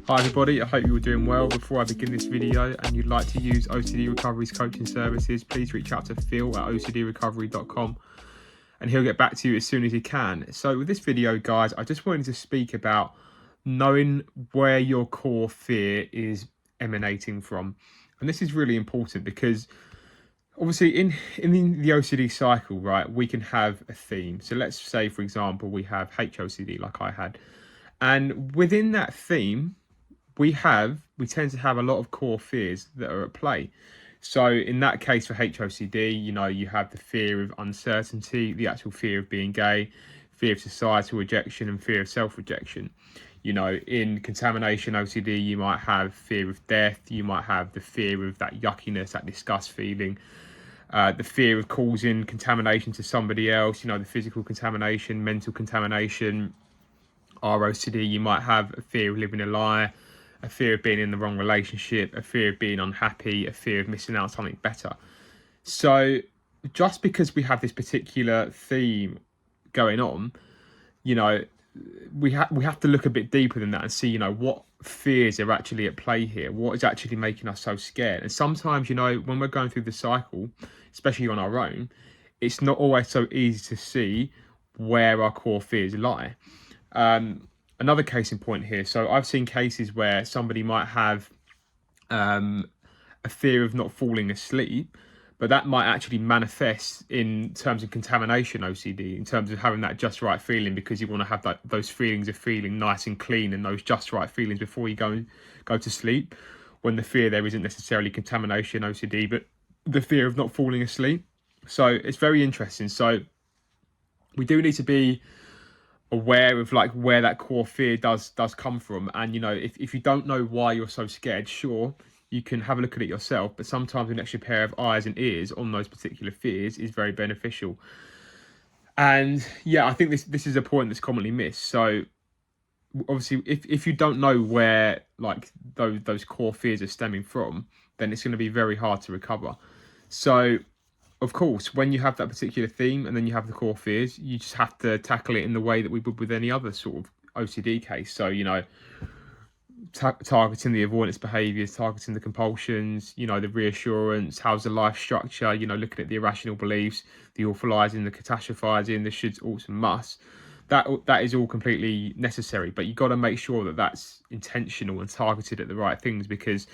Hi everybody, I hope you're doing well. Before I begin this video and you'd like to use OCD Recovery's coaching services, please reach out to Phil at ocdrecovery.com and he'll get back to you as soon as he can. So with this video, guys, I just wanted to speak about knowing where your core fear is emanating from. And this is really important because obviously in the OCD cycle, right, we can have a theme. So let's say, for example, we have HOCD like I had. And within that theme, we tend to have a lot of core fears that are at play. So in that case for HOCD, you have the fear of uncertainty, the actual fear of being gay, fear of societal rejection, and fear of self-rejection. In contamination OCD, you might have fear of death, you might have the fear of that yuckiness, that disgust feeling, the fear of causing contamination to somebody else, the physical contamination, mental contamination. ROCD, you might have a fear of living a lie, a fear of being in the wrong relationship, a fear of being unhappy, a fear of missing out on something better. So just because we have this particular theme going on, we have to look a bit deeper than that and see, what fears are actually at play here, what is actually making us so scared. And sometimes, when we're going through the cycle, especially on our own, it's not always so easy to see where our core fears lie. Another case in point here. So I've seen cases where somebody might have a fear of not falling asleep, but that might actually manifest in terms of contamination OCD, in terms of having that just right feeling, because you want to have those feelings of feeling nice and clean and those just right feelings before you go to sleep, when the fear there isn't necessarily contamination OCD, but the fear of not falling asleep. So it's very interesting. So we do need to be aware of where that core fear does come from. And if you don't know why you're so scared, sure, you can have a look at it yourself, but sometimes an extra pair of eyes and ears on those particular fears is very beneficial. And yeah, I think this is a point that's commonly missed. So obviously if you don't know where those core fears are stemming from, then it's going to be very hard to recover. So of course, when you have that particular theme and then you have the core fears, you just have to tackle it in the way that we would with any other sort of OCD case. So, targeting the avoidance behaviours, targeting the compulsions, the reassurance, how's the life structure, looking at the irrational beliefs, the awfulising, the catastrophising, the shoulds, oughts and musts. That is all completely necessary, but you've got to make sure that that's intentional and targeted at the right things, because,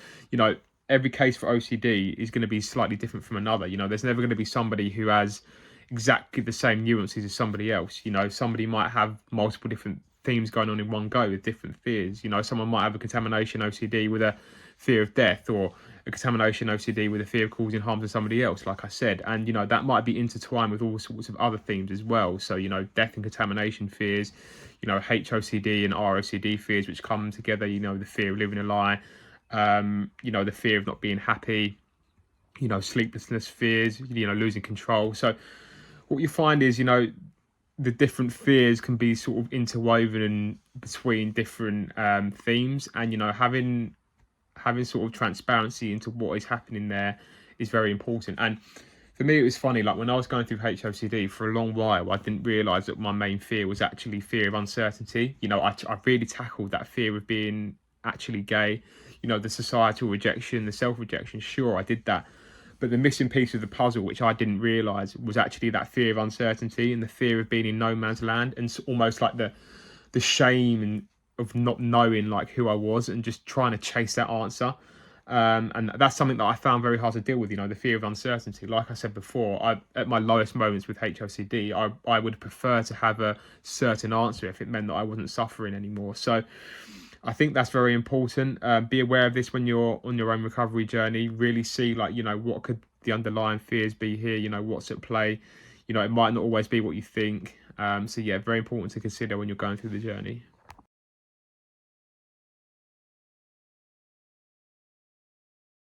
every case for OCD is going to be slightly different from another. There's never going to be somebody who has exactly the same nuances as somebody else. Somebody might have multiple different themes going on in one go with different fears. Someone might have a contamination OCD with a fear of death, or a contamination OCD with a fear of causing harm to somebody else, like I said. And, that might be intertwined with all sorts of other themes as well. So, death and contamination fears, HOCD and ROCD fears, which come together, the fear of living a lie, the fear of not being happy, sleeplessness fears, losing control. So what you find is, the different fears can be sort of interwoven in between different themes, and, having sort of transparency into what is happening there is very important. And for me, it was funny, when I was going through HOCD for a long while, I didn't realise that my main fear was actually fear of uncertainty. I really tackled that fear of being actually gay, the societal rejection, the self-rejection. Sure, I did that, but the missing piece of the puzzle, which I didn't realise, was actually that fear of uncertainty and the fear of being in no man's land, and almost like the shame of not knowing who I was and just trying to chase that answer. And that's something that I found very hard to deal with, the fear of uncertainty. Like I said before, at my lowest moments with HOCD, I would prefer to have a certain answer if it meant that I wasn't suffering anymore. So I think that's very important. Be aware of this when you're on your own recovery journey. Really see, what could the underlying fears be here? What's at play? It might not always be what you think. So yeah, very important to consider when you're going through the journey.